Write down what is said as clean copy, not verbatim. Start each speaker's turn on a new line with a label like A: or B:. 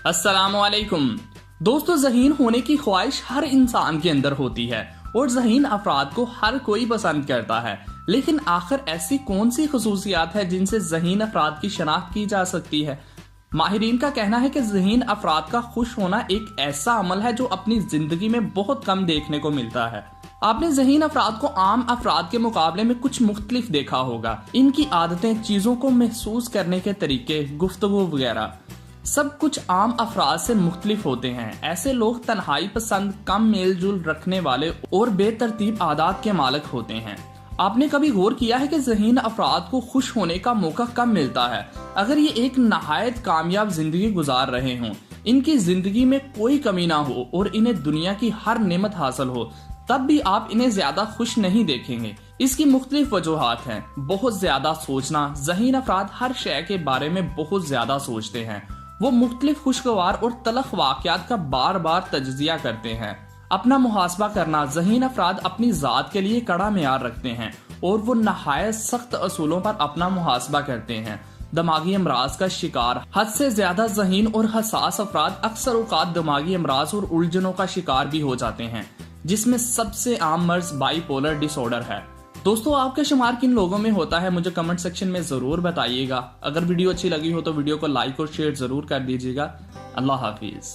A: अस्सलामुअलैकुम। दोस्तों, ज़हीन होने की ख्वाहिश हर इंसान के अंदर होती है और ज़हीन अफराद को हर कोई पसंद करता है। लेकिन आखिर ऐसी कौन सी खसूसियात है जिनसे ज़हीन अफराद की शनाख्त की जा सकती है? माहिरीन का कहना है कि ज़हीन अफराद का खुश होना एक ऐसा अमल है जो अपनी जिंदगी में बहुत कम देखने को मिलता है। आपने ज़हीन अफराद को आम अफराद के मुकाबले में कुछ मुख्तलिफ देखा होगा। इनकी आदतें, चीजों को महसूस करने के तरीके, गुफ्तगू वगैरह सब कुछ आम अफराद से मुख्तलिफ होते हैं। ऐसे लोग तन्हाई पसंद, कम मेल जुल रखने वाले और बेतरतीब आदत के मालिक होते हैं। आपने कभी गौर किया है कि ज़हीन अफराद को खुश होने का मौका कब मिलता है? अगर ये एक नहायत कामयाब जिंदगी गुजार रहे हों, इनकी जिंदगी में कोई कमी ना हो और इन्हें दुनिया की हर नेमत हासिल हो, तब भी आप इन्हें ज्यादा खुश नहीं देखेंगे। इसकी मुख्तलिफ वजूहात हैं। बहुत ज्यादा सोचना। ज़हीन अफराद हर शय के बारे में बहुत ज्यादा सोचते हैं। वो मुख्तलिफ खुशगवार और तलख वाक़यात का बार बार तज्जिया करते हैं। अपना मुहासबा करना। ज़हीन अफराद अपनी ज़ात के लिए कड़ा मेयार रखते हैं और वो नहायत सख्त असूलों पर अपना मुहासबा करते हैं। दिमागी अमराज का शिकार। हद से ज्यादा ज़हीन और हसास अफराद अक्सर औकात दिमागी अमराज और उलझनों का शिकार भी हो जाते हैं, जिसमें सबसे आम मर्ज बाइपोलर डिसऑर्डर है। दोस्तों, आपका शुमार किन लोगों में होता है मुझे कमेंट सेक्शन में जरूर बताइएगा। अगर वीडियो अच्छी लगी हो तो वीडियो को लाइक और शेयर जरूर कर दीजिएगा। अल्लाह हाफिज।